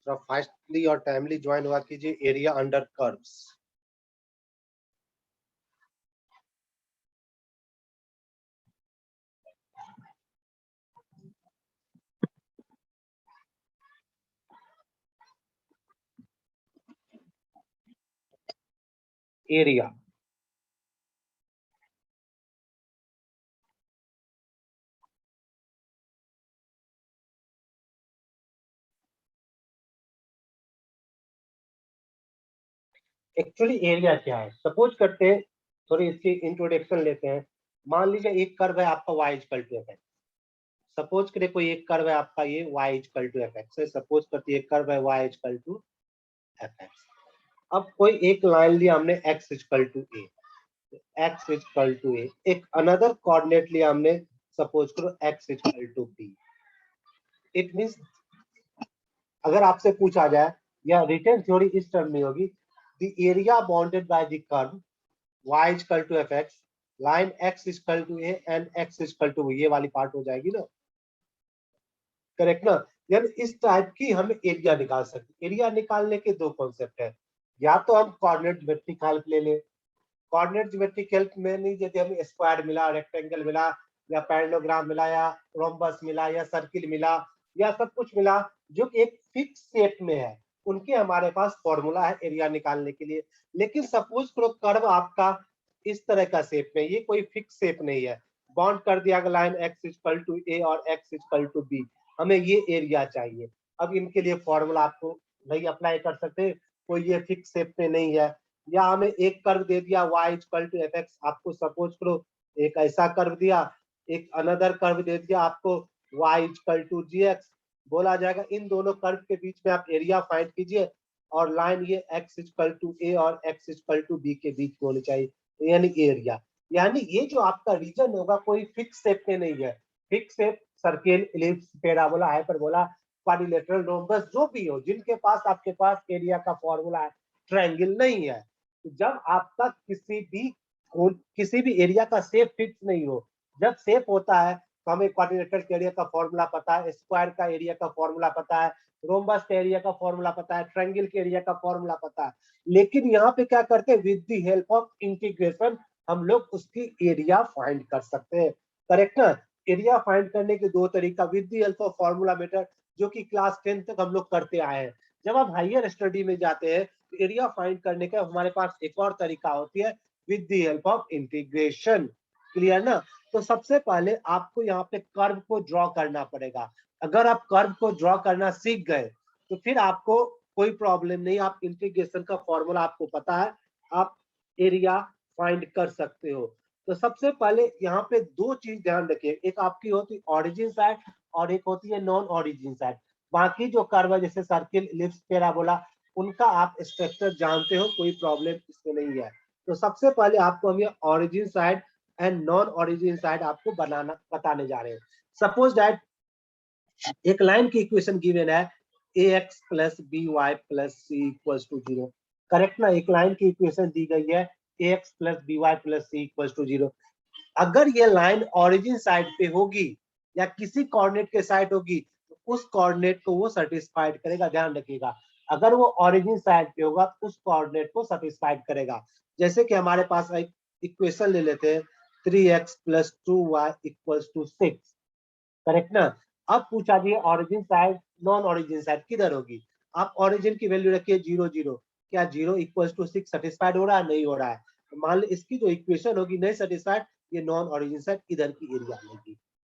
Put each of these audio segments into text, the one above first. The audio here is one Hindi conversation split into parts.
थोड़ा फास्टली और टाइमली ज्वाइन हुआ कीजिए। Area under curves. Area actually area क्या है, सपोज करते हैं, थोड़ी इसकी इंट्रोडक्शन लेते हैं। मान लीजिए एक कर्व है आपका y equal to F X. Suppose करिए कोई एक कर्व है आपका ये y equal to F X है। सपोज करते एक कर्व है y equal to F X. अब कोई एक लाइन लिया हमने x equal to A, x equal to A. एक अनदर कोऑर्डिनेट लिया हमने, सपोज करो x equal to B. It means अगर आपसे पूछा जाए या रिटर्न थ्योरी इस टर्म में होगी, the area bounded by the curve y equal to F x, line x equal to a and x equal to ये वाली पार्ट हो जाएगी ना, करेक्ट ना। यानी इस टाइप की हम एरिया निकाल सकते। एरिया निकालने के दो कॉन्सेप्ट है, या तो हम कोऑर्डिनेट ज्योमेट्रिक हेल्प ले ले। कोऑर्डिनेट ज्योमेट्रिक हेल्प में नहीं, जैसे हमें स्क्वायर मिला, रेक्टेंगल मिला, या पैरेललोग्राम मिला, या रोम्बस मिला, या सर्किल मिला, या सब कुछ मिला जो एक फिक्स शेप में है, उनके हमारे पास फॉर्मूला है एरिया निकालने के लिए। लेकिन सपोज करो कर्व आपका इस तरह का शेप में, ये कोई फिक्स शेप नहीं है, बाउंड कर दिया गया लाइन एक्स इक्वल टू ए और एक्स इक्वल टू बी, हमें ये एरिया चाहिए। अब इनके लिए फॉर्मूला आपको नहीं अप्लाई कर सकते, कोई ये फिक्स शेप में नहीं है। या हमें एक कर्व दे दिया y equal to F x, आपको सपोज करो एक ऐसा कर्व दिया, एक अनदर कर्व दे दिया आपको y equal to g x, बोला जाएगा इन दोनों कर्व के बीच में आप एरिया फाइंड कीजिए, और लाइन ये x इक्वल टू ए और x इक्वल टू बी के बीच में होनी चाहिए, यानी एरिया। यानी ये जो आपका रीजन होगा कोई फिक्स शेप में नहीं है। Fix shape circle, ellipse, parabola, hyperbola, quadrilateral, rhombus, जो भी हो, जिनके पास आपके पास एरिया का फॉर्मूला है, ट्रायंगल नहीं है। जब आपका किसी भी एरिया का शेप फिक्स नहीं हो, जब शेप होता है तो हमें क्वाड्रिलेटरल के एरिया का फॉर्मूला पता है, स्क्वायर का एरिया का फॉर्मूला पता है, रोम्बस के एरिया का फॉर्मूला पता है, ट्रायंगल के एरिया का फॉर्मूला पता है। लेकिन यहाँ पे क्या करते हैं, with the help of integration हम लोग उसकी एरिया फाइंड कर सकते हैं, करेक्ट ना। एरिया फाइंड करने के दो तरीका, with the help of formula method, जो कि क्लास 10 तक हम लोग करते आए हैं। जब आप हायर स्टडी में जाते हैं तो एरिया फाइंड करने का हमारे पास एक और तरीका होती है, with the help of integration. Clear ना। तो सबसे पहले आपको यहाँ पे कर्व को ड्रॉ करना पड़ेगा। अगर आप कर्व को ड्रॉ करना सीख गए तो फिर आपको कोई प्रॉब्लम नहीं, आप इंटीग्रेशन का फॉर्मूला आपको पता है, आप एरिया फाइंड कर सकते हो। तो सबसे पहले यहाँ पे दो चीज ध्यान रखिए, एक आपकी होती है ऑरिजिन साइड और एक होती है नॉन ऑरिजिन साइड। बाकी जो कर्व है जैसे सर्किल, इलिप्स, पैराबोला, उनका आप स्ट्रक्चर जानते हो, कोई प्रॉब्लम इसमें नहीं है। तो सबसे पहले आपको हम ये origin side and non origin side आपको बताने जा रहे हैं। सपोज दैट एक लाइन की इक्वेशन गिवन है, ax plus b y plus c equal to zero, correct ना। एक लाइन की इक्वेशन दी गई है ax plus b y plus c equal to zero. अगर ये लाइन ऑरिजिन साइड पे होगी या किसी कोऑर्डिनेट के साइड होगी तो उस कोऑर्डिनेट को वो सेटिस्फाइड करेगा, ध्यान रखिएगा। अगर वो ऑरिजिन साइड पे होगा तो उस कोऑर्डिनेट को सेटिस्फाइड करेगा। जैसे कि हमारे पास एक इक्वेशन ले लेते हैं, 3x plus 2y equal to 6, correct ना। अब पूछा जी origin side non origin side किधर होगी, आप ऑरिजिन की वैल्यू रखिए 0 0, क्या 0 इक्वल टू 6 सेटिस्फाइड हो रहा है, नहीं हो रहा है। तो मान ली इसकी जो इक्वेशन होगी नहीं सेटिस्फाइड, ये नॉन ऑरिजिन साइड इधर की एरिया लेगी,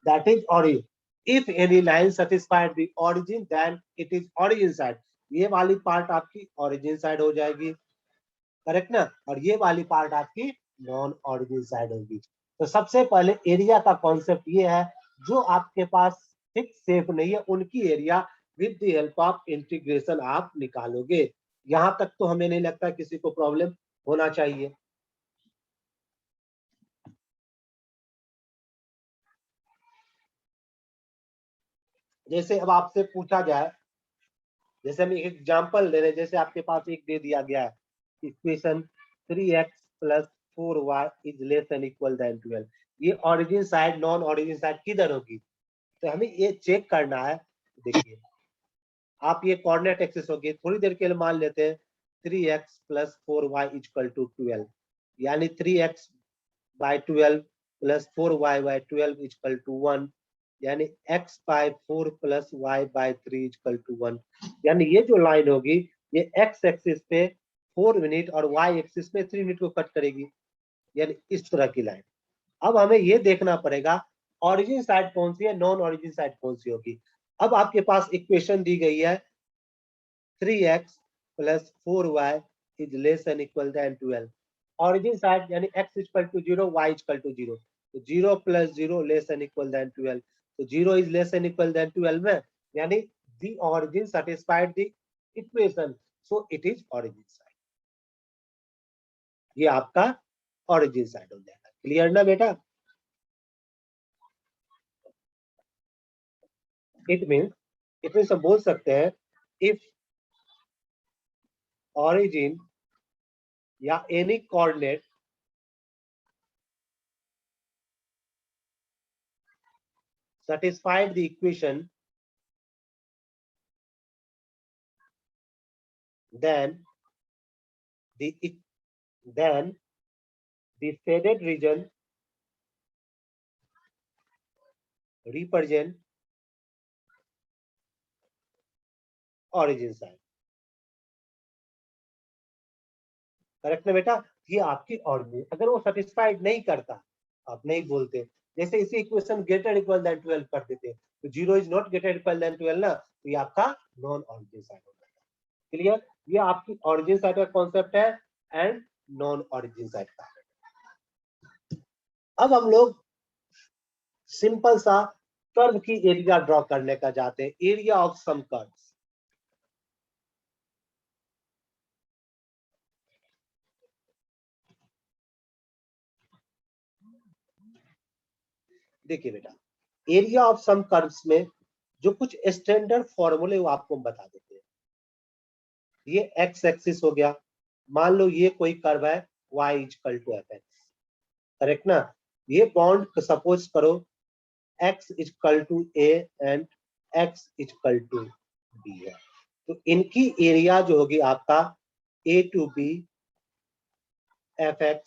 that is origin. If any line satisfied the origin then it is origin side, ये वाली पार्ट आपकी ऑरिजिन साइड हो जाएगी, करेक्ट ना, और ये वाली पार्ट आपकी नॉन ऑरिजिन साइड होगी। तो सबसे पहले एरिया का कॉन्सेप्ट ये है, जो आपके पास फिक्स शेप नहीं है उनकी area with the help of integration आप निकालोगे। यहां तक तो हमें नहीं लगता किसी को प्रॉब्लम होना चाहिए। जैसे अब आपसे पूछा जाए, जैसे हम एक एग्जांपल ले रहे हैं, जैसे आपके पास एक दे दिया गया है equation 3x plus 4y is less than equal than 12, ये origin side non origin side किधर होगी, तो हमें ये चेक करना है। देखिए आप ये कोऑर्डिनेट एक्सिस होगी, थोड़ी देर के लिए मान लेते हैं 3x + 4y = 12, यानी 3x/12 + 4y/12 = 1, यानी x/4 + y/3 = 1। यानी ये जो लाइन होगी ये x एक्सिस पे 4 मिनट और y एक्सिस पे 3 मिनट को कट करेगी, यानी इस तरह की लाइन। अब हमें ये देखना पड़ेगा ऑरिजिन साइड कौन सी है, नॉन ऑरिजिन साइड कौन सी होगी। अब आपके पास इक्वेशन दी गई है 3x + 4y is less than equal than 12। Origin side यानी x = 0, y = 0, तो 0 + 0 लेस देन इक्वल देन 12, तो 0 is less than equal than 12 में, यानी the origin satisfied the equation, so it is origin side. ये आपका ऑरिजिन साइड हो जाएगा। क्लियर ना बेटा? इट मीन्स हम बोल सकते हैं इफ origin या any coordinate satisfied the equation, then the shaded region represent origin side। Correct ना बेटा? ये आपकी ऑरिजिन, अगर वो सेटिस्फाइड नहीं करता, आप नहीं बोलते, जैसे इसी इक्वेशन ग्रेटर इक्वल देन 12 कर देते, तो 0 is not greater equal than 12 ना, तो ये आपका नॉन ऑरिजिन साइड हो जाएगा। क्लियर? ये आपकी ऑरिजिन साइड का कॉन्सेप्ट है एंड नॉन ऑरिजिन साइड का। अब हम लोग सिंपल सा कर्व की एरिया ड्रॉ करने का जाते हैं, एरिया ऑफ सम कर्व। देखिए बेटा, एरिया ऑफ सम कर्व्स में जो कुछ स्टैंडर्ड फॉर्मूले वो आपको बता देते हैं। ये एक्स एक्सिस हो गया, मान लो ये कोई कर्व है y = fx, करेक्ट ना? ये बॉन्ड सपोज करो x = a and x = b है, तो इनकी एरिया जो होगी आपका a to b fx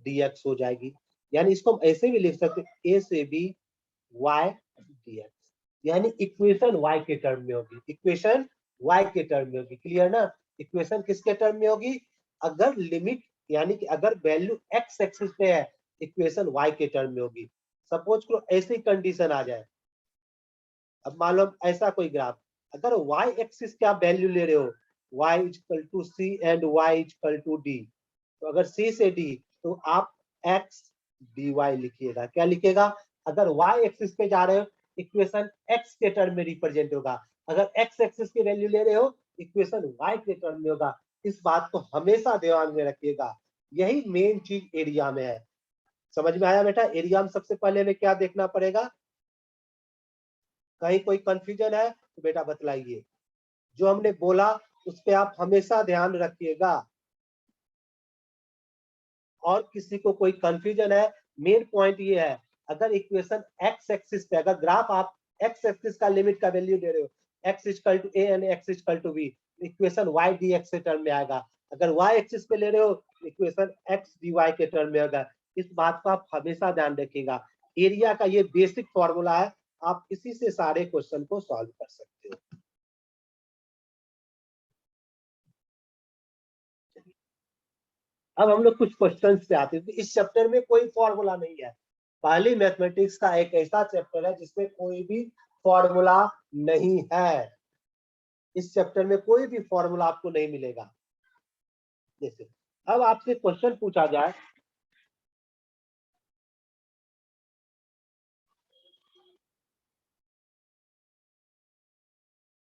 dx हो जाएगी। यानी इसको हम ऐसे भी लिख सकते हैं a से b y dx, यानी इक्वेशन y के टर्म में होगी, इक्वेशन y के टर्म में होगी। क्लियर ना? इक्वेशन किसके टर्म में होगी? अगर लिमिट यानी कि अगर वैल्यू x एक्सिस पे है, इक्वेशन y के टर्म में होगी। सपोज करो ऐसी कंडीशन आ जाए, अब मान लो ऐसा कोई ग्राफ, अगर y एक्सिस का वैल्यू ले रहे हो y = c and y = d, तो अगर c से d तो आप x dy लिखिएगा। क्या लिखिएगा? अगर y एक्सिस पे जा रहे हो, इक्वेशन x के टर्म में रिप्रेजेंट होगा, अगर x एक्सिस की वैल्यू ले रहे हो, इक्वेशन y के टर्म में होगा। इस बात को हमेशा ध्यान में रखिएगा, यही मेन चीज एरिया में है। समझ में आया बेटा? एरिया में सबसे पहले हमें क्या देखना पड़ेगा? कहीं कोई कंफ्यूजन है तो बेटा बतलाइए, जो हमने बोला उस पे आप हमेशा ध्यान रखिएगा। और किसी को कोई कंफ्यूजन है, मेन पॉइंट ये है, अगर इक्वेशन x एक्सिस पे, अगर ग्राफ आप x एक्सिस का लिमिट का वैल्यू दे रहे हो x = a and x = b, equation y dx के टर्म में आएगा। अगर y एक्सिस पे ले रहे हो, इक्वेशन x dy के टर्म में होगा। इस बात को आप हमेशा ध्यान रखिएगा। एरिया का ये बेसिक फॉर्मूला है, आप इसी से सारे क्वेश्चन को सॉल्व कर सकते हो। अब हम लोग कुछ क्वेश्चन पे आते हैं। इस चैप्टर में कोई फॉर्मूला नहीं है, पहली मैथमेटिक्स का एक ऐसा चैप्टर है जिसमें कोई भी फॉर्मूला नहीं है। इस चैप्टर में कोई भी फॉर्मूला आपको नहीं मिलेगा। जैसे अब आपसे क्वेश्चन पूछा जाए,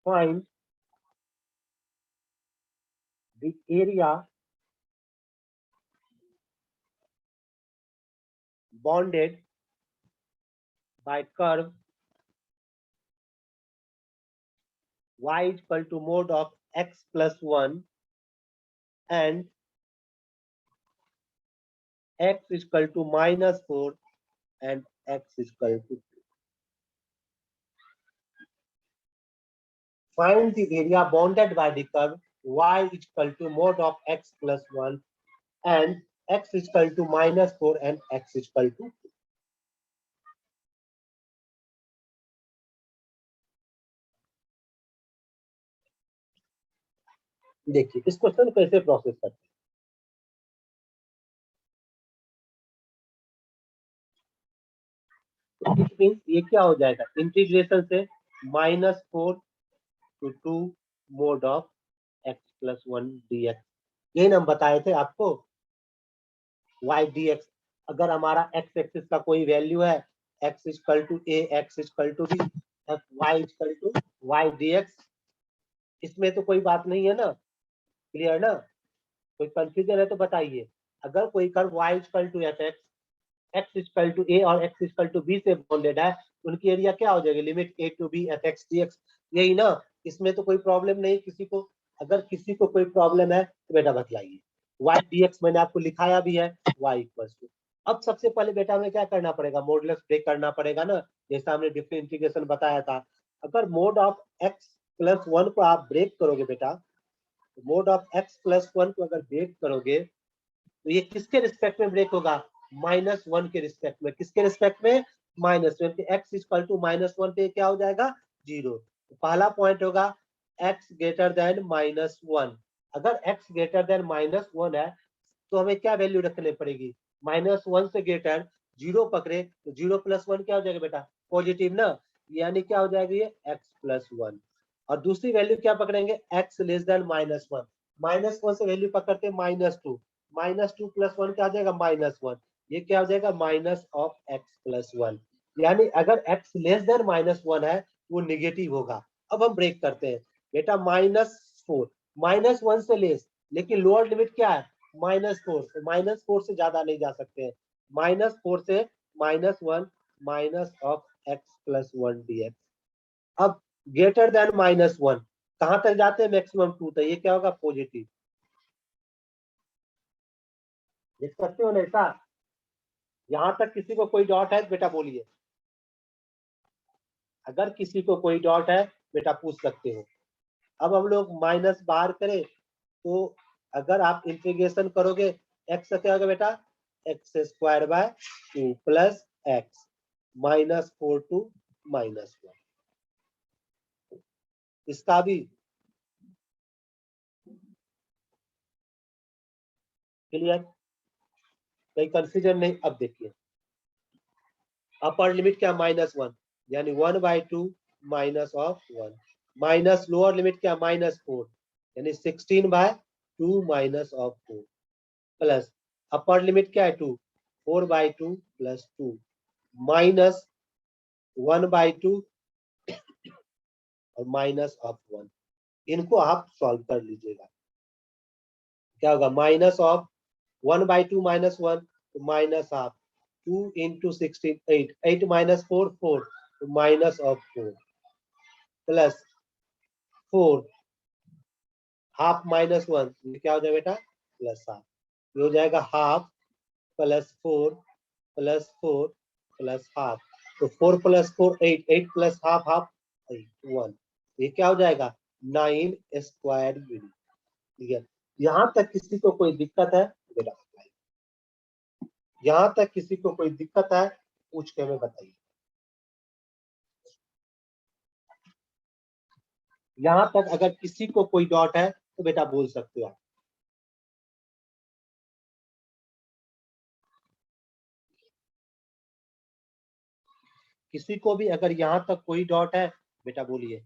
find the area bounded bye curve y = mod of x + 1 and x = -4 and x = 2। find the area bounded by the curve y is equal to mod of x plus 1 and x is equal to -4 and x is equal to 2. देखिए इस क्वेश्चन को कैसे प्रोसेस करते हैं। इट मींस ये क्या हो जाएगा, इंटीग्रेशन से -4 to 2 mod of x plus 1 dx। यही हम बताए थे आपको, y dx। अगर हमारा x एक्सिस का कोई वैल्यू है, x equal to a, x equal to b, y equal to y dx, इसमें तो कोई बात नहीं है ना, क्लियर ना, कोई कंफ्यूजन है तो बताइए। अगर कोई curve y equal to F x, x equal to a और x इक्वल टू b से बाउंडेड है, उनकी एरिया क्या हो जाएगी, limit a to b f x d x, यही ना, इसमें तो कोई प्रॉब्लम नहीं किसी को। अगर किसी को कोई प्रॉब्लम है तो बेटा बतलाइए। y dx मैंने आपको लिखाया भी है, y इक्वल टू। अब सबसे पहले बेटा हमें क्या करना पड़ेगा, मॉडुलस ब्रेक करना पड़ेगा ना, जैसा हमने डिफरेंट इंटीग्रेशन बताया था। अगर मोड ऑफ x प्लस 1 को आप ब्रेक करोगे बेटा, मोड ऑफ x प्लस 1 को अगर ब्रेक करोगे तो ये किसके रिस्पेक्ट में ब्रेक होगा, -1 के रिस्पेक्ट में। किसके रिस्पेक्ट में, -1 के। x इक्वल टू -1 पे क्या हो जाएगा, 0। तो पहला पॉइंट होगा x ग्रेटर देन -1। अगर x ग्रेटर देन -1 है तो हमें क्या वैल्यू रखनी पड़ेगी, -1 से ग्रेटर 0 पकड़े तो 0 प्लस 1 क्या हो जाएगा बेटा, पॉजिटिव ना, यानी क्या हो जाएगा ये x प्लस 1। और दूसरी वैल्यू क्या पकड़ेंगे, x लेस देन -1, -1 से वैल्यू पकड़ते -2, -2 प्लस 1 क्या आ जाएगा, -1, ये क्या हो जाएगा, माइनस ऑफ x प्लस 1। यानी अगर x लेस देन -1 है वो निगेटिव होगा। अब हम ब्रेक करते हैं बेटा, -4, -1 से लेस, लेकिन लोअर लिमिट क्या है, -4, तो -4 से ज्यादा नहीं जा सकते हैं। -4 से -1 minus of x plus 1 dx। अब ग्रेटर देन -1 कहां तक जाते हैं, मैक्सिमम 2 तक, ये क्या होगा, पॉजिटिव। देख सकते हो ना ऐसा, यहां तक किसी को कोई डाउट है बेटा बोलिए। अगर किसी को कोई डाउट है बेटा पूछ सकते हो। अब हम लोग माइनस बाहर करें तो अगर आप इंटीग्रेशन करोगे x का क्या होगा बेटा, x square by 2 plus x, -4 to -1। इसका भी क्लियर, कोई कंफ्यूजन नहीं। अब देखिए अपर लिमिट क्या, -1, यानी 1/2 minus of 1, minus lower limit क्या, -4, यानी 16/2 minus of 4, plus upper limit क्या है 2, 4/2 प्लस 2, माइनस 1/2 और माइनस ऑफ 1। इनको आप सॉल्व कर लीजिएगा, क्या होगा, माइनस ऑफ 1/2 -1 तो माइनस ऑफ 2 इंटू 16 8, 8 माइनस 4 4, तो माइनस ऑफ 4, प्लस 4 हाफ -1, ये क्या हो जाएगा बेटा, प्लस हाफ, ये हो जाएगा half plus 4 plus 4 plus half, तो 4 प्लस 4 8, 8 प्लस हाफ हाफ 8 1, ये क्या हो जाएगा 9 स्क्वायर यूनिट। ठीक है, यहाँ तक किसी को कोई दिक्कत है बेटा, यहाँ तक किसी को कोई दिक्कत है पूछ के हमें बताइए। यहाँ तक अगर किसी को कोई डाउट है तो बेटा बोल सकते हो आप। किसी को भी अगर यहाँ तक कोई डाउट है बेटा बोलिए।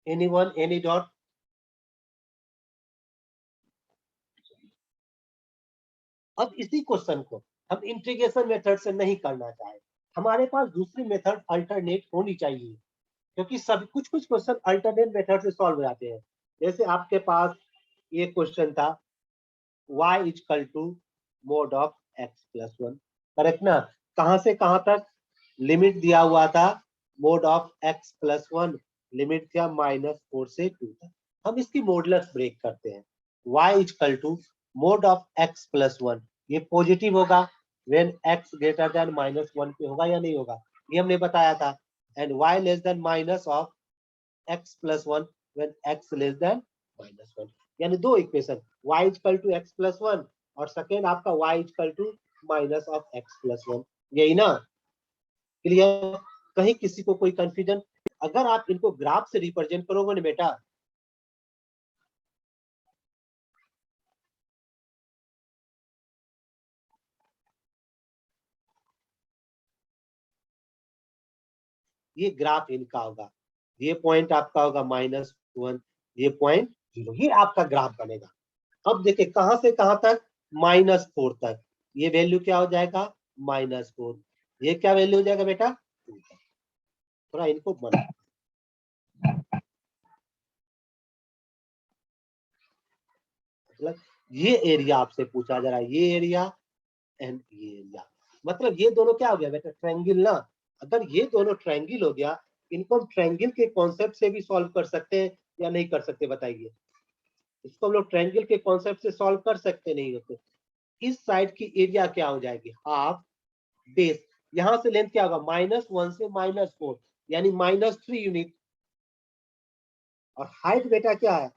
Anyone, any doubt? अब इसी क्वेश्चन को हम इंटीग्रेशन मेथड से नहीं करना चाहे, हमारे पास दूसरी मेथड अल्टरनेट होनी चाहिए, क्योंकि सब कुछ क्वेश्चन अल्टरनेट मेथड से सॉल्व हो जाते हैं। जैसे आपके पास ये क्वेश्चन था y equal to mod of x plus 1, correct ना, कहां से कहां तक लिमिट दिया हुआ था, mod of x plus 1, limit क्या, -4 से 2 तक। हम इसकी मॉडुलस ब्रेक करते हैं, y equal to mod of x plus 1, ये पॉजिटिव होगा व्हेन x ग्रेटर देन -1 पे होगा या नहीं होगा, ये हमने बताया था। And y less than minus of x plus one when x less than minus one, यानी दो equation, y equal to x plus one और सेकेंड आपका y equal to minus of x plus one, यही ना? क्लियर? कहीं किसी को कोई कंफ्यूजन? अगर आप इनको ग्राफ से रिप्रेजेंट करोगे ना बेटा, ये ग्राफ इनका होगा, ये पॉइंट आपका होगा माइनस वन, ये पॉइंट जीरो, ये आपका ग्राफ बनेगा। अब देखिए कहां से कहां तक, माइनस फोर तक, ये वैल्यू क्या हो जाएगा, माइनस फोर, ये क्या वैल्यू हो जाएगा बेटा, टू तक। थोड़ा इनको बना, मतलब ये एरिया आपसे पूछा जा रहा है, ये एरिया एंड ये एरिया, मतलब ये दोनों क्या हो गया बेटा, ट्रायंगल ना। अगर ये दोनों ट्रायंगल हो गया, इनको हम ट्रायंगल के कॉन्सेप्ट से भी सॉल्व कर सकते हैं या नहीं कर सकते, बताइए? इसको हम लोग ट्रायंगल के कॉन्सेप्ट से सॉल्व कर सकते नहीं होते। इस साइड की एरिया क्या हो जाएगी, हाफ बेस, यहां से लेंथ क्या होगा, माइनस वन से माइनस फोर, यानी माइनस थ्री यूनिट, और हाइट बेटा क्या है,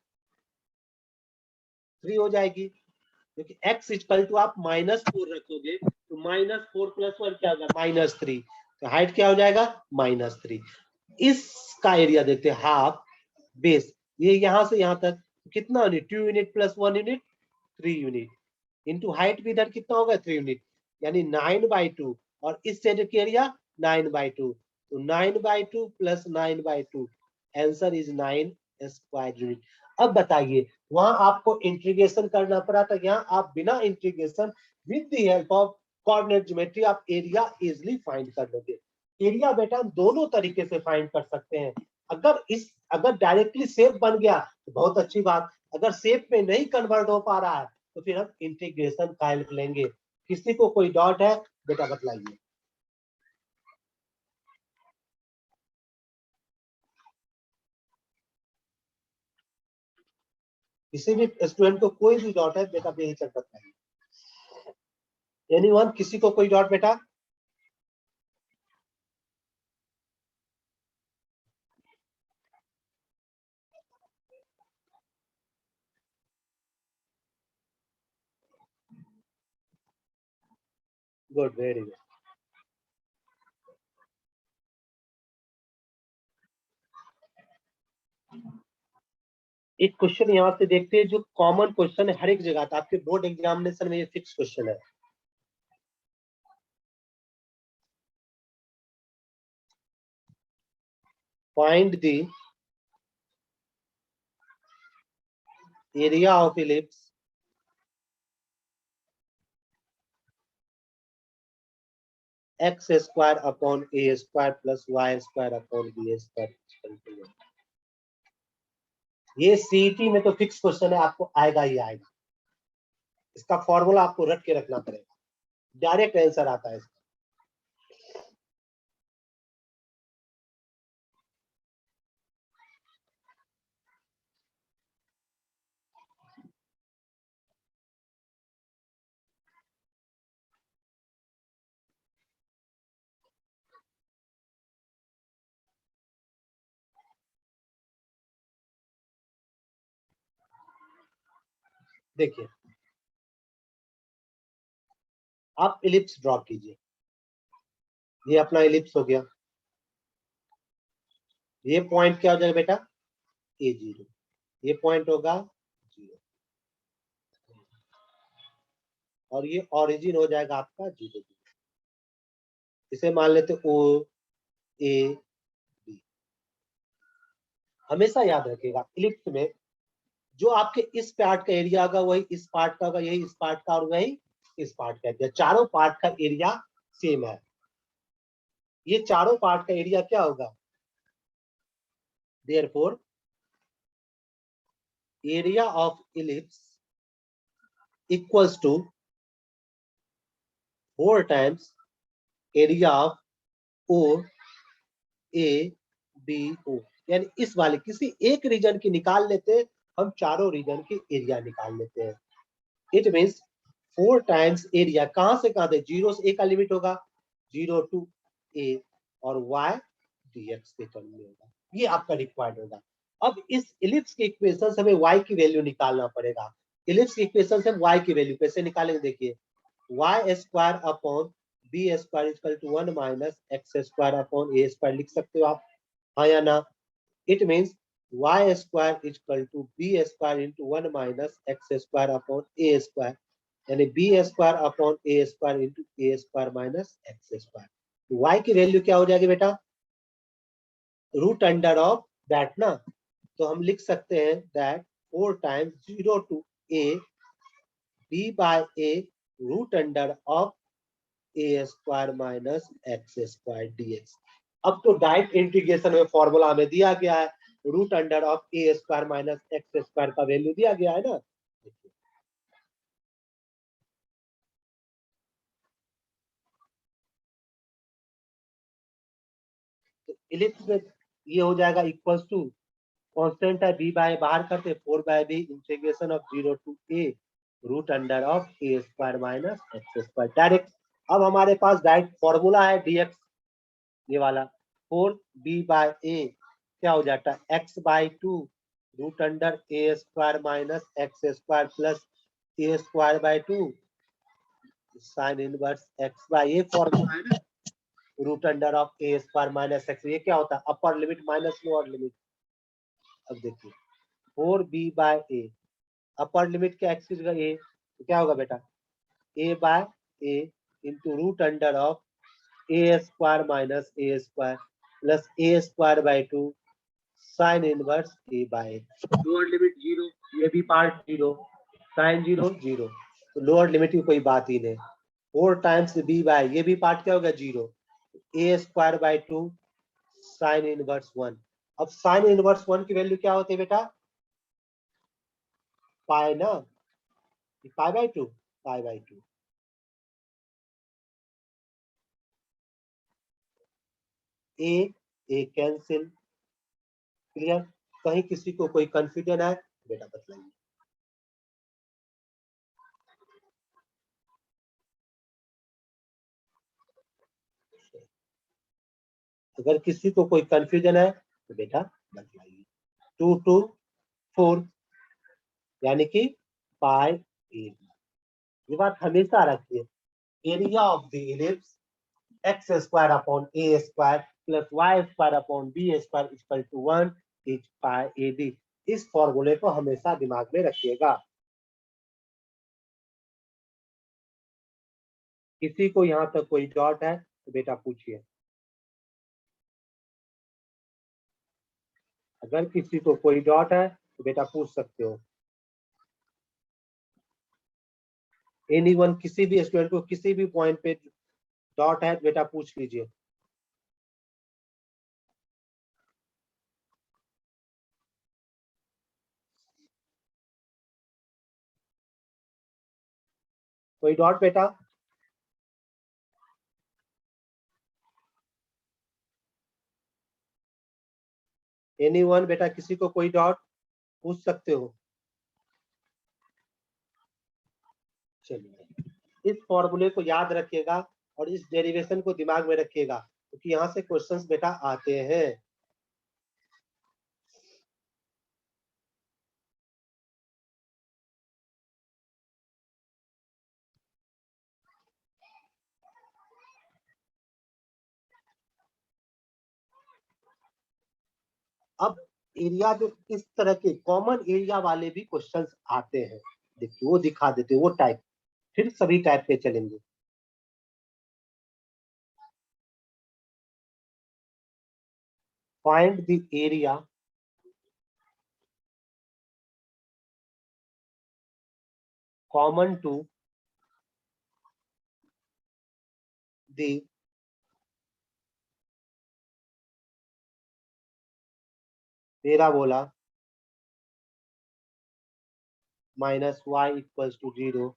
थ्री हो जाएगी, क्योंकि x इक्वल टू आप माइनस फोर रखोगे तो माइनस फोर प्लस वन क्या होगा, माइनस थ्री, तो हाइट क्या हो जाएगा, माइनस थ्री। इसका एरिया देखते हैं, हाफ बेस, ये यहां से यहां तक कितना unit, two unit plus one unit, three unit, into height भी इधर कितना होगा, थ्री यूनिट, यानी नाइन बाई टू, और इस साइड की एरिया नाइन बाई टू, तो nine by two plus nine by two, answer is nine square unit. अब बताइए, वहां आपको इंटीग्रेशन करना पड़ा था, यहाँ आप बिना integration with the help of coordinate geometry आप एरिया इजिली फाइंड कर लोगे। एरिया बेटा हम दोनों तरीके से फाइंड कर सकते हैं। अगर डायरेक्टली शेप बन गया तो बहुत अच्छी बात, अगर शेप में नहीं कन्वर्ट हो पा रहा है तो फिर हम इंटीग्रेशन का हेल्प लेंगे। किसी को कोई डाउट है बेटा, बतलाइए। किसी भी स्टूडेंट को कोई भी डाउट है बेटा, बेहिचक बताइए। एनीवन, किसी को कोई डाउट बेटा? Good, very good. एक क्वेश्चन यहाँ से देखते हैं जो कॉमन क्वेश्चन है हर एक जगह था, आपके बोर्ड एग्जामिनेशन में ये फिक्स क्वेश्चन है। Find the area of ellipse x square upon A square plus y square upon B square. ये सीईटी में तो फिक्स क्वेश्चन है, आपको आएगा ही आएगा। इसका फॉर्मूला आपको रट के रखना पड़ेगा, डायरेक्ट आंसर आता है इसका। देखिए, आप इलिप्स ड्रॉ कीजिए, ये अपना इलिप्स हो गया, ये पॉइंट क्या हो जाएगा बेटा, ए जीरो, ये पॉइंट होगा जीरो, और ये ओरिजिन हो जाएगा आपका जीरो जीरो। इसे मान लेते ओ ए बी। हमेशा याद रखिएगा इलिप्स में जो आपके इस पार्ट का एरिया होगा वही इस पार्ट का होगा, यही इस पार्ट का और वही इस पार्ट का एरिया, चारों पार्ट का एरिया सेम है। ये चारों पार्ट का एरिया क्या होगा, therefore area of ellipse equals to 4 times area of O A B O, यानी इस वाले किसी एक रीजन की निकाल लेते हैं, हम चारों रीजन की एरिया निकाल लेते हैं। इट मीन्स 4 टाइम्स एरिया, कहां से कहां तक, जीरो से ए का लिमिट होगा, जीरो टू ए, और y dx के टर्म में होगा, ये आपका रिक्वायर्ड होगा। अब इस इलिप्स के इक्वेशन से हमें y की वैल्यू निकालना पड़ेगा। इलिप्स के इक्वेशन से y की वैल्यू कैसे निकालेंगे, देखिए y square upon B square equal to 1 minus x square upon A square लिख सकते हो आप, हाँ या ना। It means y square equal to B square into 1 minus x square upon A square, यानी B square upon A square into A square minus x square. y की वैल्यू क्या हो जाएगी बेटा, रूट अंडर ऑफ दैट ना, तो हम लिख सकते हैं that 4 times 0 to a b by a root under of a square minus x square dx। अब तो डायरेक्ट इंटीग्रेशन में फॉर्मूला हमें दिया गया है, root under of a square minus x square का वैल्यू दिया गया है ना। तो इलिप्स में ये हो जाएगा इक्वल्स टू, कांस्टेंट है बी बाय बाहर करते 4 by b integration of 0 to a root under of a square minus x square direct. अब हमारे पास डायरेक्ट फॉर्मूला है dx, ये वाला 4 बी बाय ए क्या हो जाता है x by 2 root under a square minus x square plus a square by 2 sine inverse x by a formula है ना, root under of a square minus x, ये क्या होता है upper limit minus lower limit. अब देखिए 4 b by a, upper limit क्या एक्स का ए, तो क्या होगा बेटा a by a into root under of a square minus A square plus a square by 2 sine inverse a by, lower limit 0, ये भी पार्ट 0, साइन 0 0, तो लोअर लिमिट की कोई बात ही नहीं। 4 टाइम्स बी बाय, ये भी पार्ट क्या होगा 0, ए स्क्वायर बाय 2 साइन इनवर्स 1। अब साइन इनवर्स 1 की वैल्यू क्या होती है बेटा, पाई ना, pi by 2, pi by 2। A cancel, clear. कहीं किसी को कोई कंफ्यूजन है बेटा बतलाइए। अगर किसी को कोई कंफ्यूजन है तो बेटा बतलाइए। 2 टू 4 यानी कि पाई ए, ये बात हमेशा रखिए। Area of the ellipse x square upon A square plus y square upon B square equal to 1 is pi a b. इस फॉर्मूले को हमेशा दिमाग में रखिएगा। किसी को यहाँ तक कोई डाउट है तो बेटा पूछिए। अगर किसी को कोई डाउट है तो बेटा पूछ सकते हो। एनीवन, किसी भी स्टूडेंट को किसी भी पॉइंट पे डाउट है तो बेटा पूछ लीजिए। कोई डाउट बेटा, एनीवन बेटा, किसी को कोई डाउट पूछ सकते हो। चलिए, इस फॉर्मूले को याद रखिएगा और इस डेरिवेशन को दिमाग में रखिएगा क्योंकि यहाँ से क्वेश्चंस बेटा आते हैं। अब एरिया जो इस तरह के कॉमन एरिया वाले भी क्वेश्चंस आते हैं, देखिए वो दिखा देते हैं वो टाइप, फिर सभी टाइप पे चलेंगे। Find the area common to the parabola minus y equals to 0,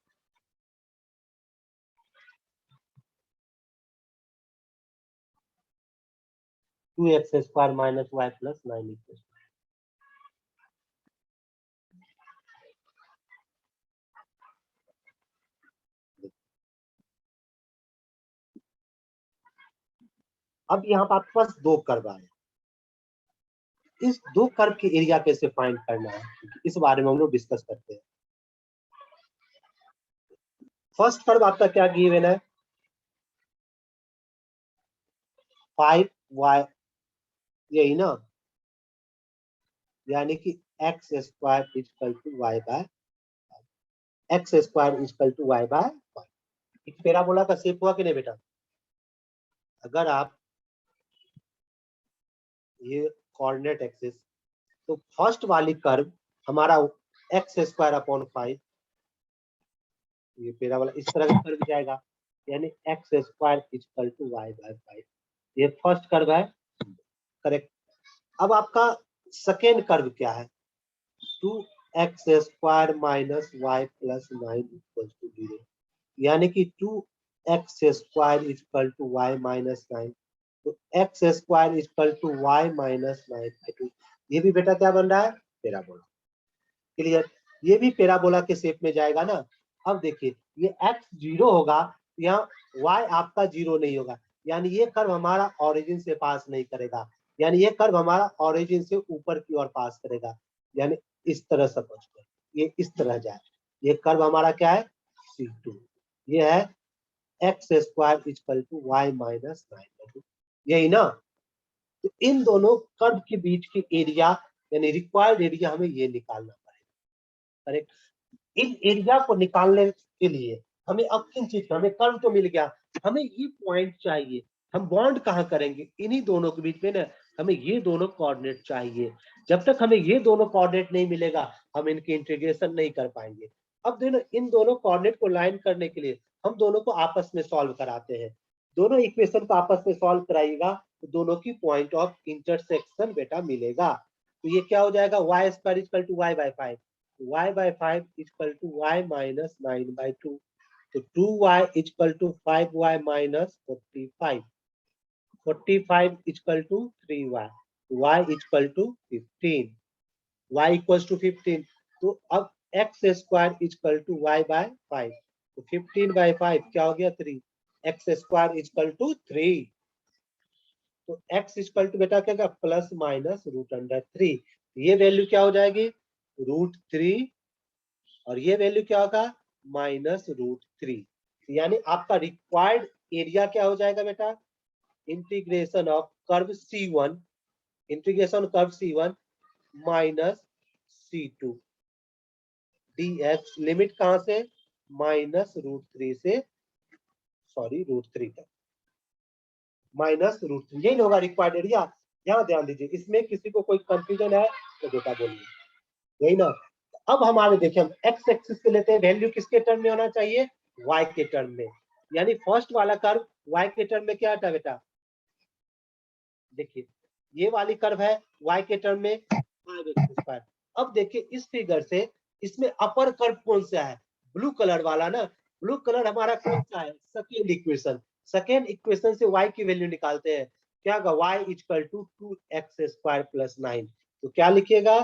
2x square minus y plus 9 equals. अब यहाँ पर आपके पास दो कर्व आए, इस दो कर्व के एरिया कैसे फाइंड करना है, इस बारे में हम लोग डिस्कस करते हैं। फर्स्ट कर्व आपका क्या गिवन है, 5y, यही ना, यानी कि x square equal to y by x square equal to y by एक पैराबोला का शेप हुआ कि नहीं बेटा। अगर आप ये कोऑर्डिनेट एक्सिस, तो फर्स्ट वाली कर्व हमारा एक्स स्क्वायर अपॉन 5, ये पैराबोला इस तरह का कर्व जाएगा, यानी x square equal to y by 5, ये फर्स्ट कर्व है, करेक्ट। अब आपका सेकेंड कर्व क्या है, 2x square minus y plus 9 equal to 0, यानी कि 2x square equal to y minus 9, तो x square equal to y minus 9/2, ये भी बेटा क्या बन रहा है, पैराबोला। क्लियर, ये भी पैराबोला के शेप में जाएगा ना। अब देखिए ये x 0 होगा, यहाँ y आपका 0 नहीं होगा, यानी ये कर्व हमारा ओरिजिन से पास नहीं करेगा, यानी ये कर्व हमारा ओरिजिन से ऊपर की ओर पास करेगा, यानी इस तरह सपोज कर ये इस तरह जाए, ये कर्व हमारा क्या है, C2, ये है x square equal to y minus 9/2, यही ना। तो इन दोनों कर्व के बीच की एरिया यानी रिक्वायर्ड एरिया हमें ये निकालना पड़ेगा, करेक्ट। इन एरिया को निकालने के लिए हमें अब किन चीज का, हमें कर्व तो मिल गया, हमें ये पॉइंट चाहिए, हम बॉन्ड कहाँ करेंगे, इन्हीं दोनों के बीच में ना, हमें ये दोनों कोऑर्डिनेट चाहिए। जब तक हमें ये दोनों कोऑर्डिनेट नहीं मिलेगा हम इनकी इंटीग्रेशन नहीं कर पाएंगे। अब दोनों इन दोनों कोऑर्डिनेट को लाइन करने के लिए हम दोनों को आपस में सॉल्व कराते हैं, दोनों इक्वेशन को आपस में सॉल्व कराइएगा तो दोनों की पॉइंट ऑफ इंटरसेक्शन बेटा मिलेगा। तो ये क्या हो जाएगा, y square equal to y by 5, y by 5 equal to y minus 9/2, तो 2y equal to 5y minus 45, 45 equal to 3y, y equal to 15, y equals to 15, तो अब x square equal to y by 5, तो 15 बाय 5 क्या हो गया 3, x स्क्वायर इक्वल टू 3, तो x इक्वल टू बेटा क्या प्लस माइनस रूट अंडर 3, ये वैल्यू क्या हो जाएगी √3, और ये वैल्यू क्या होगा -√3, यानी आपका रिक्वायर्ड एरिया क्या हो जाएगा बेटा, integration of curve C1, integration curve C1 minus C2 dx, limit कहां से -√3 से √3 तक, -√3, यही होगा रिक्वायर्ड एरिया। यहाँ ध्यान दीजिए, इसमें किसी को कोई कंफ्यूजन है तो बेटा बोलिए, यही ना। अब हमारे देखिए हम एक्स एक्सिस पे लेते हैं, वैल्यू किसके टर्म में होना चाहिए, वाई के टर्म में, यानी फर्स्ट वाला कर्व वाई के टर्म में क्या था बेटा, देखिए ये वाली कर्व है वाई के टर्म में 5x²। अब देखिए इस फिगर से इसमें अपर कर्व कौन सा है, ब्लू कलर वाला ना, ब्लू कलर हमारा कौन सा है, सेकेंड इक्वेशन, सेकेंड इक्वेशन से y की वैल्यू निकालते हैं, क्या होगा y equal to 2x² plus 9, तो क्या लिखिएगा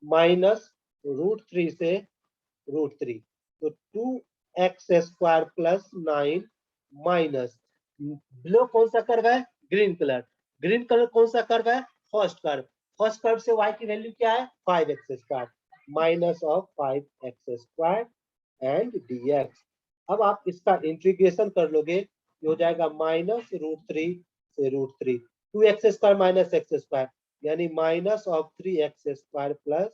-√3 से √3, तो 2x² प्लस 9 माइनस, ब्लू कौन सा कर्व है, ग्रीन कलर, ग्रीन कलर कौन सा कर्व है, फर्स्ट कर्व, फर्स्ट कर्व से y की वैल्यू क्या है 5x² minus of 5x² and dx। अब आप इसका इंटीग्रेशन कर लोगे, ये हो जाएगा -√3 से √3, 2x² माइनस x², यानी minus of 3x² plus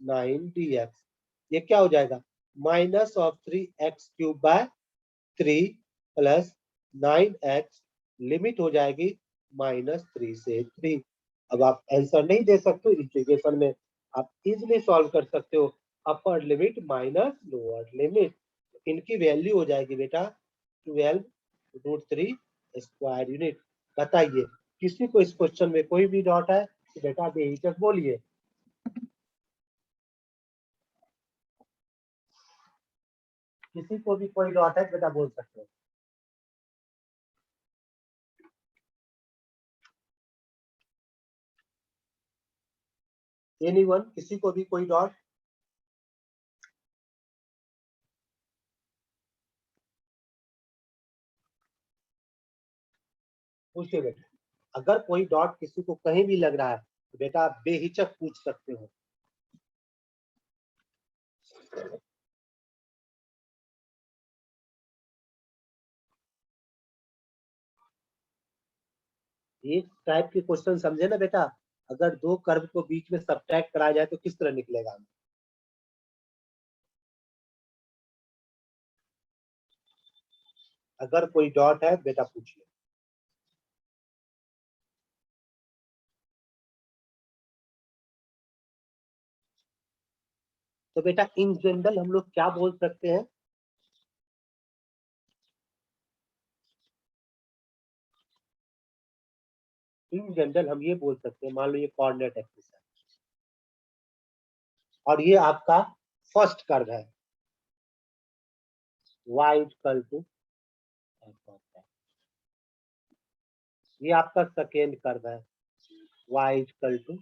9 dx, ये क्या हो जाएगा minus of 3x³ by 3 plus 9x, limit हो जाएगी -3 से 3। अब आप आंसर नहीं दे सकते इंटीग्रेशन में, आप इजिली सॉल्व कर सकते हो, upper limit minus lower limit, इनकी वैल्यू हो जाएगी बेटा 12√3 स्क्वायर यूनिट। बताइए किसी को इस क्वेश्चन में कोई भी डाउट है तो बेटा बेहिचक बोलिए, किसी को भी कोई डाउट है बेटा बोल सकते हो। एनीवन, किसी को भी कोई डाउट, पूछिए बेटा। अगर कोई डॉट किसी को कहीं भी लग रहा है तो बेटा आप बेहिचक पूछ सकते हो। एक टाइप के क्वेश्चन समझे ना बेटा, अगर दो कर्व को बीच में सब्ट्रैक्ट कराया जाए तो किस तरह निकलेगा। अगर कोई डॉट है बेटा पूछिए। तो बेटा इन जनरल हम लोग क्या बोल सकते हैं, इन जनरल हम ये बोल सकते हैं, मान लो ये कोऑर्डिनेट एक्सिस है और ये आपका फर्स्ट कर्व है y इक्वल टू, ये आपका सेकेंड कर्व है y इक्वल टू।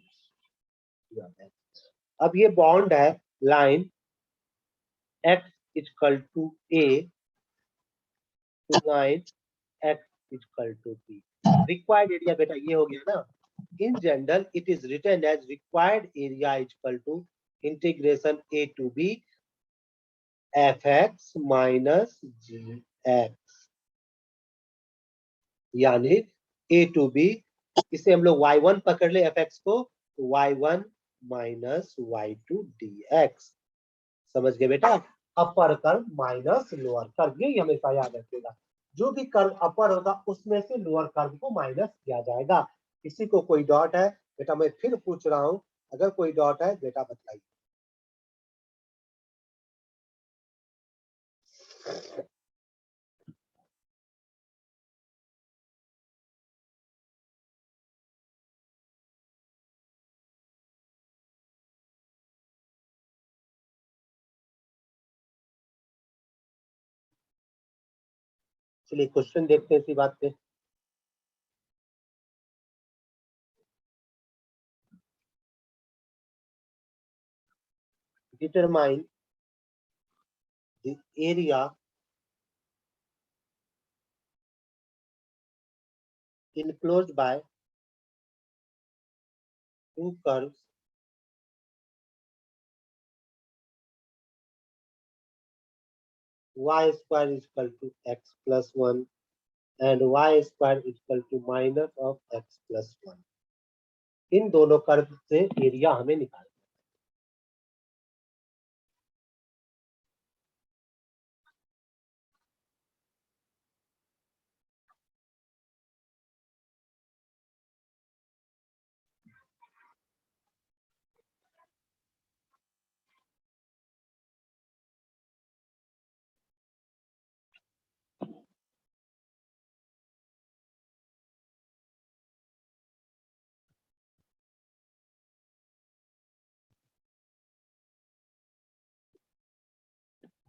अब ये बॉन्ड है line x equal to a to line x equal to b। Required area बेटा ये हो गया ना। In general it is written as required area equal to integration a to b fx minus gx, यानी a टू b, इसे हम लोग y1 पकड़ ले fx को, y1 माइनस y2 dx। समझ गए बेटा, upper curve minus lower curve, ये हमेशा याद रखिएगा। जो भी कर्व अपर होगा उसमें से लोअर कर्व को माइनस किया जाएगा। किसी को कोई डॉट है बेटा, मैं फिर पूछ रहा हूं, अगर कोई डॉट है बेटा बताइए। चलिए क्वेश्चन देखते हैं इसी बात पे। Determine the area enclosed by two curves y square is equal to x plus 1 and y square is equal to minus of x plus 1। इन दोनों कर्व से एरिया हमें निकालना।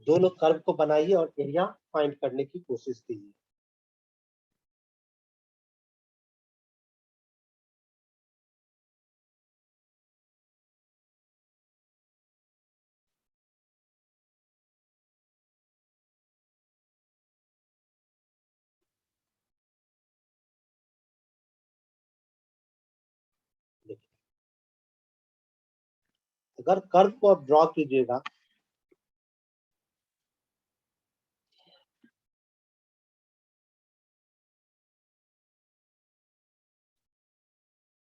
दोनों कर्व को बनाइए और एरिया फाइंड करने की कोशिश कीजिए। अगर कर्व को आप ड्रॉ कीजिएगा,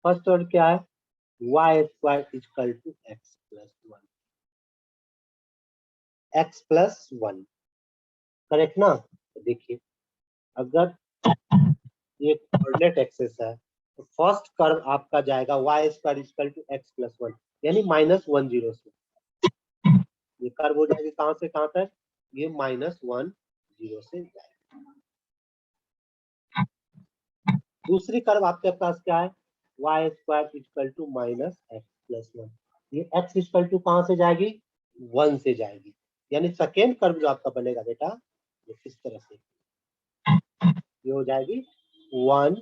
फर्स्ट वर्ड क्या है, y square equal to x plus 1, x plus 1, correct ना। देखिए अगर ये कोऑर्डिनेट एक्सिस है तो फर्स्ट कर्व आपका जाएगा y square equal to x plus 1, यानी -10 से। ये कर्व हो जाएगी कहां से कहां तक, ये -10 से जाएगा। दूसरी कर्व आपके पास क्या है, y square equal to minus x plus 1, ये x इक्वल टू कहां से जाएगी, 1 से जाएगी। यानी सेकेंड कर्व जो आपका बनेगा बेटा ये किस तरह से, ये हो जाएगी 1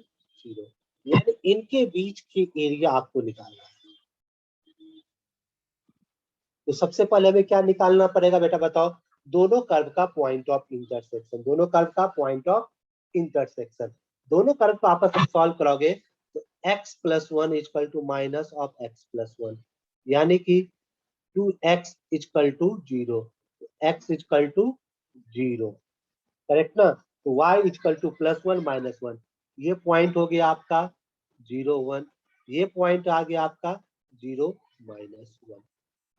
0, यानी इनके बीच की एरिया आपको निकालना है। तो सबसे पहले हमें क्या निकालना पड़ेगा बेटा बताओ, दोनों कर्व का पॉइंट ऑफ इंटरसेक्शन, दोनों कर्व का पॉइंट ऑफ इंटरसेक्शन। दोनों कर्व को आपस में सॉल्व करोगे x plus one equal to minus of x plus one, यानी कि 2x equal to 0, x equal to 0, correct ना। तो y equal to plus one minus one, ये पॉइंट हो गया आपका 0 1, ये पॉइंट आ गया आपका 0 माइनस वन।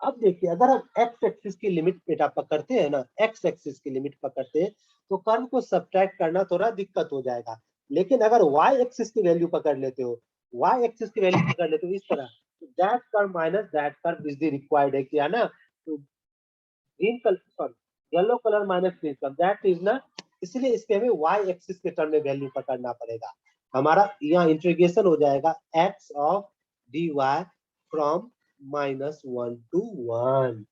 अब देखिए अगर हम एक्स एक्सिस की लिमिट बेटा पकड़ते हैं ना, एक्स एक्सिस की लिमिट पकड़ते हैं तो कर्व को सब्ट्रैक्ट करना थोड़ा दिक्कत हो जाएगा। लेकिन अगर वाई एक्सिस की वैल्यू पकड़ लेते हो, वाई एक्सिस की वैल्यू पकड़ लेते हो इस तरह, that curve minus that curve is the required है क्या ना, तो green colour sorry yellow colour minus green colour that is ना, इसलिए इसके हमें वाई एक्सिस के टर्म में वैल्यू पकड़ना पड़ेगा। हमारा यहाँ इंटीग्रेशन हो जाएगा x of d y from minus one to one,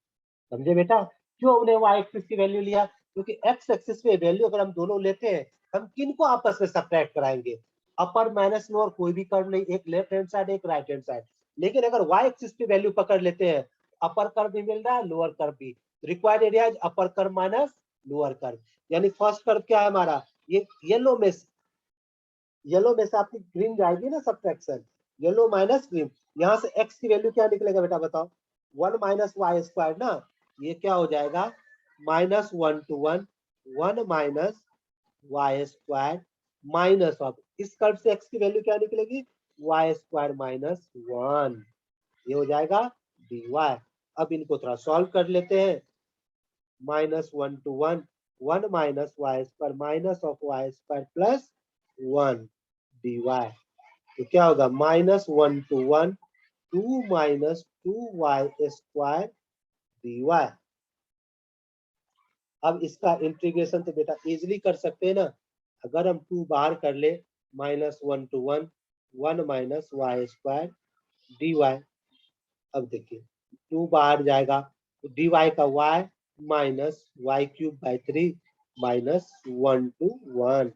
समझे बेटा। क्यों हमने वाई एक्सिस की वैल्यू लिया, क्योंकि एक्स एक्सिस पे वैल्यू अगर हम दोनों लेते हैं, हम किन को आपस में सब्ट्रैक्ट कराएंगे, अपर माइनस लोअर कोई भी कर्व नहीं, एक लेफ्ट हैंड साइड एक राइट हैंड साइड। लेकिन अगर वाई एक्सिस पे वैल्यू पकड़ लेते हैं, अपर कर्व भी मिल रहा है लोअर कर्व भी, required area is upper curve minus lower curve, यानी फर्स्ट कर्व क्या है हमारा, ये येलो में से आपकी ग्रीन जाएगी ना सब्ट्रैक्शन, येलो माइनस ग्रीन, यहाँ से एक्स की वैल्यू क्या निकलेगा बेटा बताओ, वन माइनस वाई स्क्वायर ना, ये क्या हो जाएगा minus one to one, one minus y square minus of, इस कर्व से एक्स की वैल्यू क्या निकलेगी वाई स्क्वायर माइनस वन, ये हो जाएगा dy। अब इनको थोड़ा सॉल्व कर लेते हैं, minus one to one, one minus y square minus of y square plus one dy, तो क्या होगा minus one to one, two minus two y square dy। अब इसका इंटीग्रेशन तो बेटा इजिली कर सकते हैं ना, अगर हम टू बाहर कर ले, minus one to one, one minus y square dy। अब देखिए टू बाहर जाएगा तो dy का y minus y cube by three minus one to one.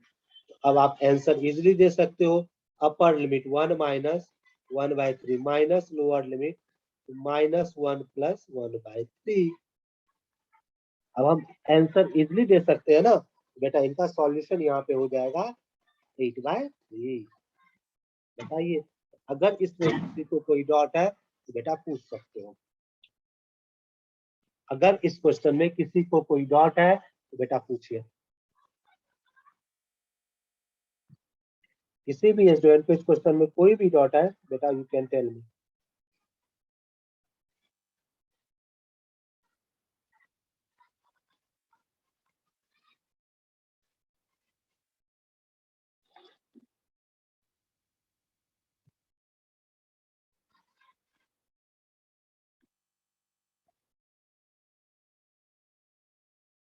अब आप आंसर इजिली दे सकते हो, upper limit one minus one by three minus lower limit minus one plus one by three. अब हम आंसर इजिली दे सकते हैं ना बेटा, इनका सॉल्यूशन यहाँ पे हो जाएगा एट बाई थ्री। बताइए अगर इसमें किसी को कोई डाउट है तो बेटा पूछ सकते हो, अगर इस क्वेश्चन में किसी को कोई डाउट है तो बेटा पूछिए, किसी भी स्टूडेंट को इस क्वेश्चन में कोई भी डाउट है बेटा यू कैन टेल मी।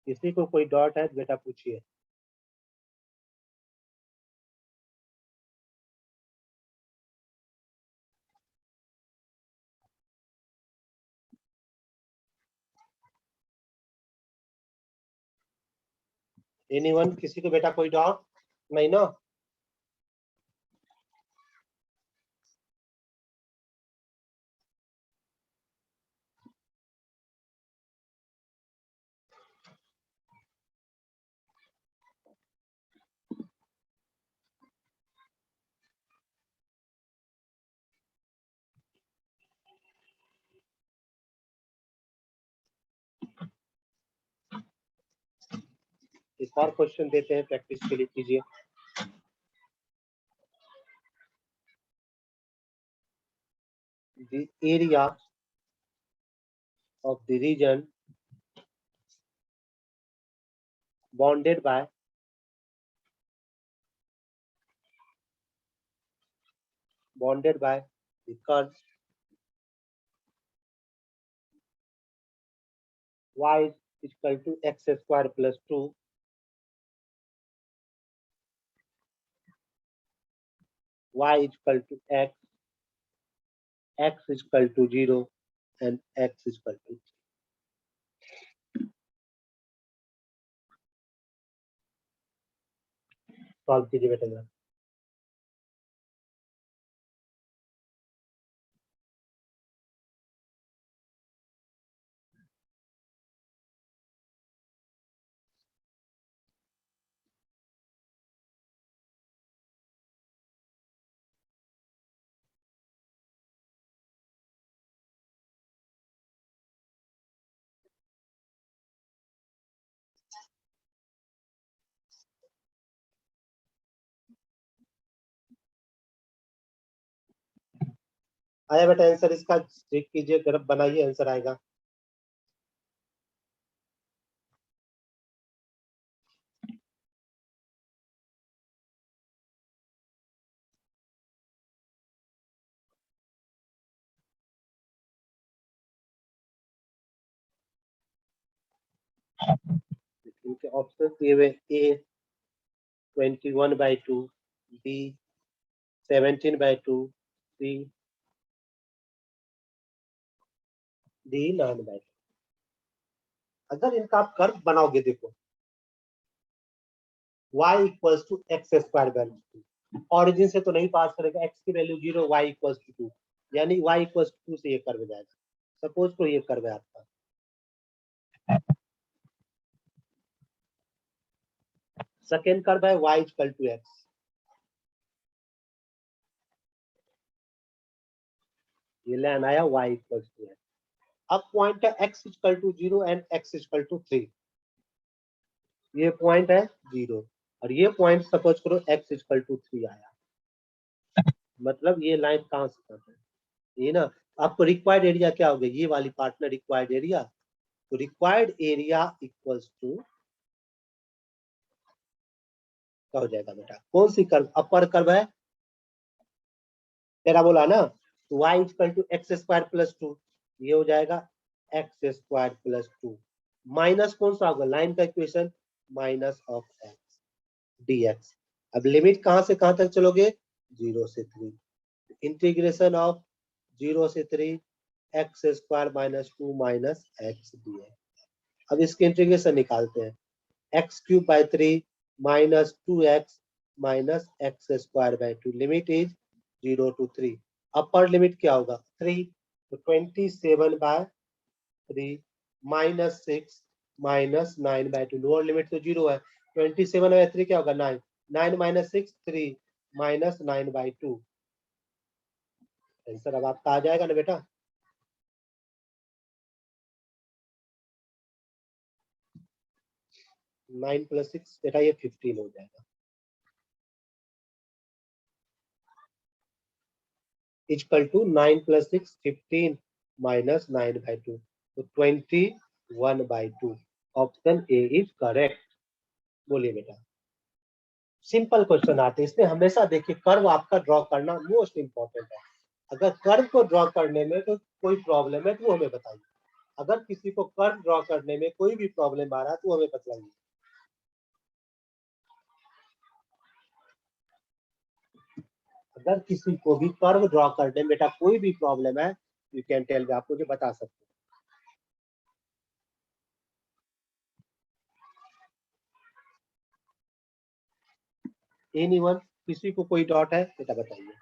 किसी को कोई डाउट है तो बेटा पूछिए। एनीवन, किसी को बेटा कोई डाउट नहीं ना। एक और क्वेश्चन देते हैं प्रैक्टिस के लिए, कीजिए। The area of the region bounded by the curve y is equal to x square plus 2, y is equal to x is equal to 0 and x is equal to solve कीजिए बेटा। आया बेटा आंसर इसका? चेक कीजिए, ग्राफ बनाइए, आंसर आएगा। इनके ऑप्शन दिए हुए ए 21/2, बी 17/2, सी डी 9/2। अगर इनका आप कर्व बनाओगे, देखो y equals to x square value, origin से तो नहीं पास करेगा, x की वैल्यू 0, y इक्वल्स टू 2, यानी y इक्वल्स टू 2 से ये कर्व जाएगा। सपोज तो ये कर्व है आपका, सेकेंड कर्व है y इक्वल टू x, ये लाइन आया y इक्वल्स टू x। अब पॉइंट है x equal to 0 and x equal to 3, ये पॉइंट है 0 और ये पॉइंट सपोज करो x इक्वल टू 3 आया, मतलब ये लाइन कहां से कट है, ये ना। आपको रिक्वायर्ड एरिया क्या हो गया, ये वाली पार्ट में रिक्वायर्ड एरिया, तो रिक्वायर्ड एरिया इक्वल्स टू क्या हो जाएगा बेटा, कौन सी कर्व, अपर कर्व है, तेरा बोला ना, तो y equal to x square plus 2, ये हो जाएगा एक्स स्क्वायर प्लस 2, माइनस कौन सा होगा, लाइन का equation, minus of x dx। अब लिमिट कहां से कहां तक चलोगे, 0 से 3, इंटीग्रेशन ऑफ 0 से 3 x square minus 2 minus x dx। अब इसके इंटीग्रेशन निकालते हैं, x cube by 3 minus 2x minus x square by 2, limit is 0 to 3। Upper limit क्या होगा 3, तो 27/3 माइनस 6 माइनस 9/2, लोअर लिमिट तो 0 है, 27/3 क्या होगा 9, 9 माइनस 6 3 माइनस 9/2। आंसर अब आपका आ जाएगा ना बेटा। 9 + 6 बेटा ये 15 हो जाएगा, इक्वल टू 9 + 6 15 माइनस 9/2, तो 21/2। Option A is correct. बोलिए बेटा, सिंपल क्वेश्चन आते हैं इसमें, हमेशा देखिए कर्व आपका ड्रॉ करना मोस्ट इंपॉर्टेंट है। अगर कर्व को ड्रॉ करने में तो कोई प्रॉब्लम है तो वो हमें बताइए, अगर किसी को कर्व ड्रॉ करने में कोई भी प्रॉब्लम आ रहा है तो हमें बताइए। अगर किसी को भी कर्व ड्रॉ करने में बेटा कोई भी प्रॉब्लम है, यू कैन टेल मी, आप मुझे बता सकते हैं। एनीवन, किसी को कोई डाउट है बेटा बताइए।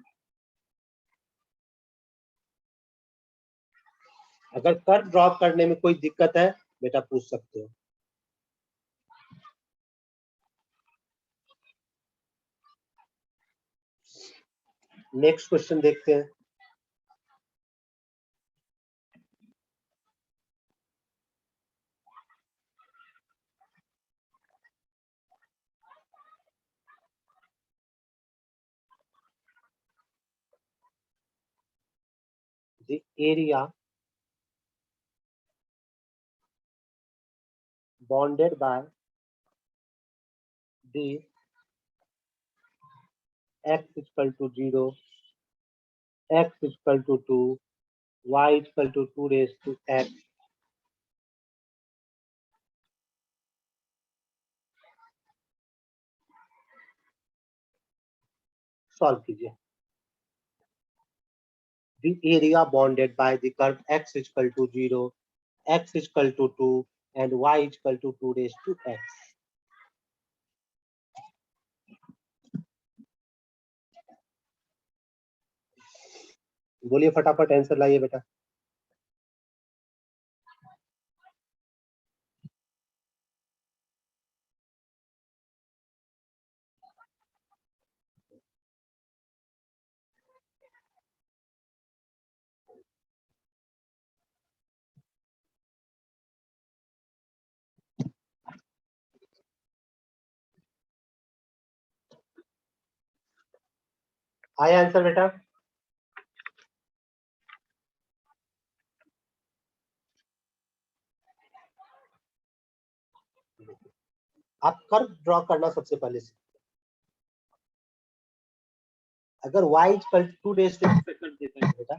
अगर कर्व ड्रॉ करने में कोई दिक्कत है बेटा पूछ सकते हो। नेक्स्ट क्वेश्चन देखते हैं। The area bounded by the x equal to 0, x equal to 2, y equal to 2 raised to x। Solve कीजिए। The area bounded by the curve x equal to 0, x equal to 2 and y equal to 2 raised to x। बोलिए फटाफट आंसर लाइए बेटा। आया आंसर बेटा? आप कर्व ड्रॉ करना सबसे पहले सीखिए। अगर y equal 2 raise to x कर देता है बेटा,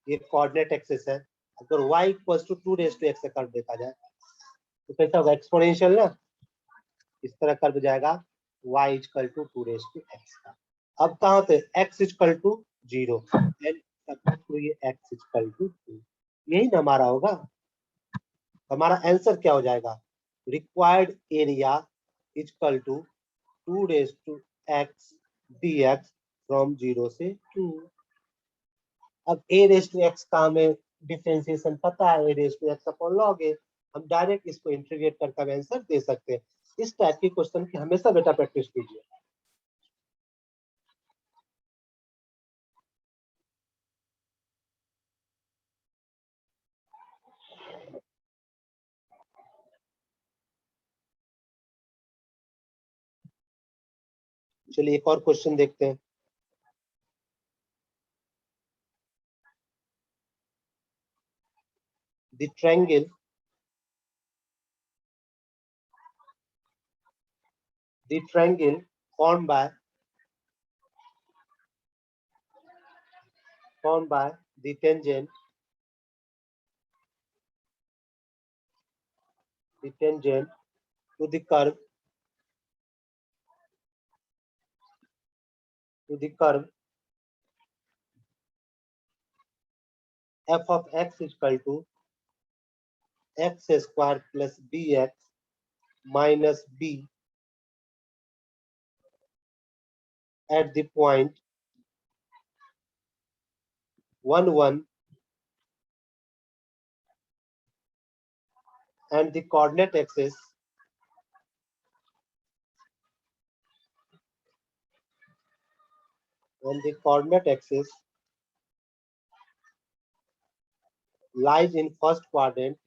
ये कोऑर्डिनेट एक्सिस है, अगर y equal to 2 raise to x कर देखा जाए तो कैसा होगा, एक्सपोनेंशियल ना, इस तरह कर्व जाएगा y equal to 2 raise to x का। अब कहाँ पे x इक्वल टू 0 एंड तो ये x इक्वल टू 2, यही ना हमारा होगा। हमारा आंसर क्या हो जाएगा, required area equal to 2 raise to x dx from 0 से 2। अब a रेज़ टू x का हमें डिफरेंशिएशन पता है, a raise to x upon log a, हम डायरेक्ट इसको इंटीग्रेट करके आंसर दे सकते हैं। इस टाइप की क्वेश्चन की हमेशा बेटा प्रैक्टिस कीजिए। चलिए एक और क्वेश्चन देखते हैं। The triangle formed by the tangent to the curve f of x equal to x square plus bx minus b at the point 1 1 and the coordinate axis lies in first quadrant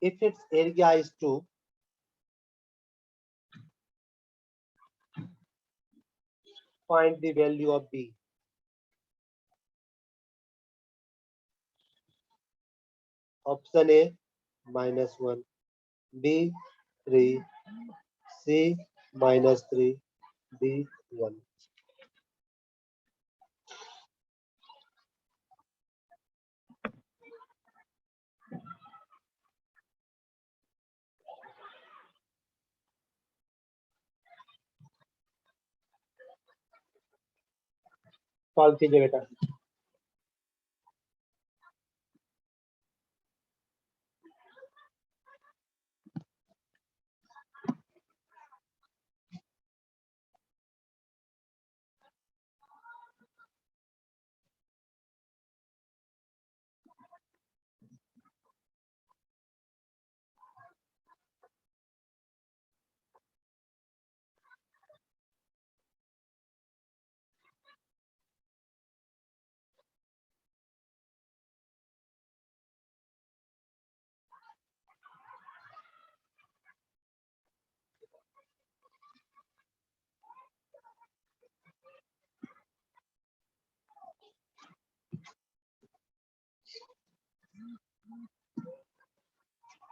if its area is 2, find the value of b। Option A -1, b 3, c -3, d 1। Solve कीजिए बेटा।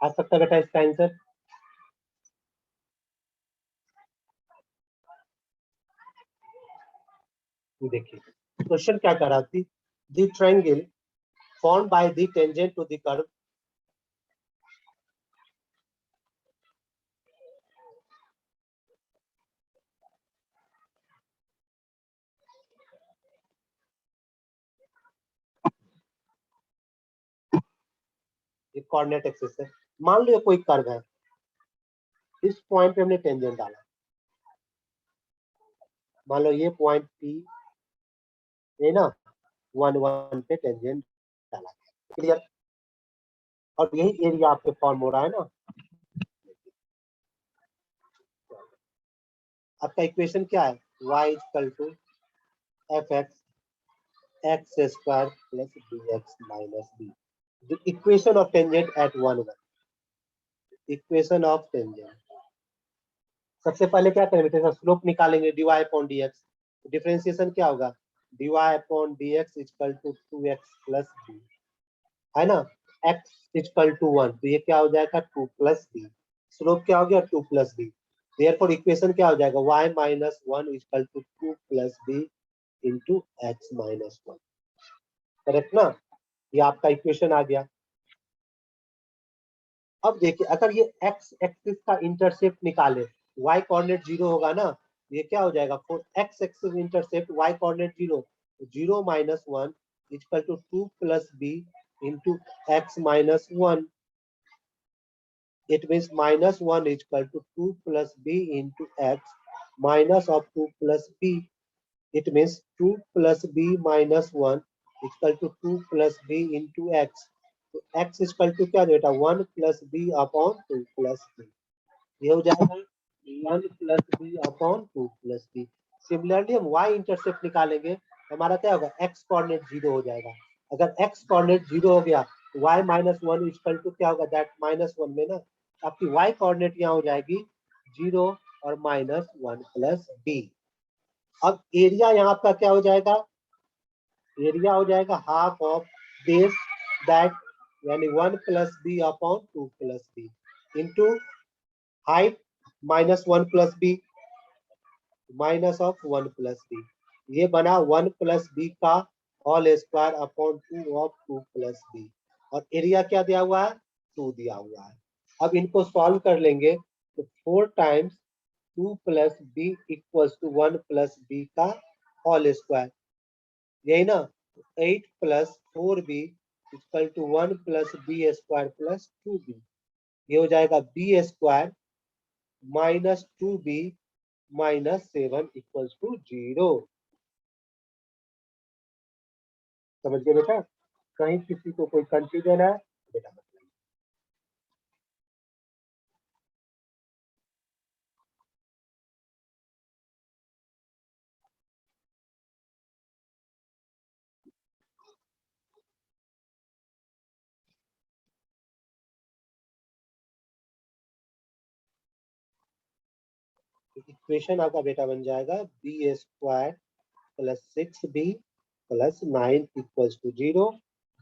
आ सकता है बेटा इसका आंसर। देखिए क्वेश्चन क्या कर रहा थी, the triangle formed by the tangent to the curve एक कोऑर्डिनेट एक्सिस है। मान लो कोई कर्व है, इस पॉइंट पे हमने टेंजेंट डाला, मान लो ये पॉइंट पी है ना, 1 1 पे टेंजेंट डाला, क्लियर। और यही एरिया आपके फॉर्म हो रहा है ना। आपका इक्वेशन क्या है, y equal to F x square plus b x minus b. The equation of tangent at 1 1, equation of tangent सबसे पहले क्या करेंगे बेटा, स्लोप निकालेंगे dy अपॉन dx। डिफरेंशिएशन क्या होगा, dy upon dx equal to 2x plus b, है ना। x इक्वल टू 1, तो ये क्या हो जाएगा 2 प्लस b। स्लोप क्या हो गया 2 प्लस b। देयरफॉर इक्वेशन क्या हो जाएगा y minus 1 equal to 2 plus b into x minus 1। Correct ना, ये आपका इक्वेशन आ गया। अब देखिए अगर ये x एक्सिस का इंटरसेप्ट निकाले, y कोऑर्डिनेट 0 होगा ना, ये क्या हो जाएगा, for x axis intercept y coordinate 0, 0 minus 1 equal to 2 plus b into x minus 1। It means minus 1 equal to 2 plus b into x minus of 2 plus b। It means 2 plus b minus 1 equal to 2 plus b into x। तो x इक्वल टू क्या बेटा 1 plus b upon 2 plus b, ये हो जाएगा 1 plus b upon 2 plus b। Similarly हम y इंटरसेप्ट निकालेंगे, हमारा क्या होगा x कोऑर्डिनेट 0 हो जाएगा। अगर x कोऑर्डिनेट 0 हो गया तो y माइनस 1 इक्वल टू क्या होगा, दैट माइनस 1 में ना आपकी y कोऑर्डिनेट यहाँ हो जाएगी 0 और माइनस 1 प्लस b। अब एरिया यहाँ आपका क्या हो जाएगा, एरिया हो जाएगा हाफ ऑफ बेस दैट, यानी 1 plus b upon 2 plus b into height minus 1 plus b minus of 1 plus b. ये बना 1 प्लस बी का whole square upon 2 of 2 plus b, और एरिया क्या दिया हुआ है 2 दिया हुआ है। अब इनको सॉल्व कर लेंगे तो 4 times 2 plus b equals to 1 plus b का होल स्क्वायर, यही ना। 8 plus 4b equal to 1 plus b square plus 2b, ये हो जाएगा b square minus 2b minus 7 equals to 0। समझ गए बेटा, कहीं किसी को कोई कंफ्यूजन है बेटा बताइए। इक्वेशन आपका बेटा बन जाएगा b square plus 6b plus 9 equals to 0,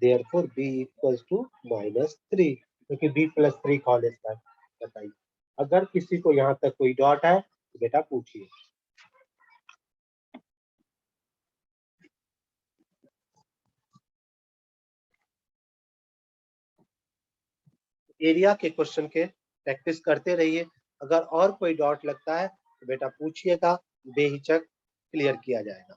therefore b equals to minus 3, क्योंकि b प्लस 3 का होल स्क्वायर। बताइए, अगर किसी को यहाँ तक कोई डॉट है तो बेटा पूछिए। एरिया के क्वेश्चन के प्रैक्टिस करते रहिए, अगर और कोई डाउट लगता है तो बेटा पूछिएगा, बेहिचक क्लियर किया जाएगा।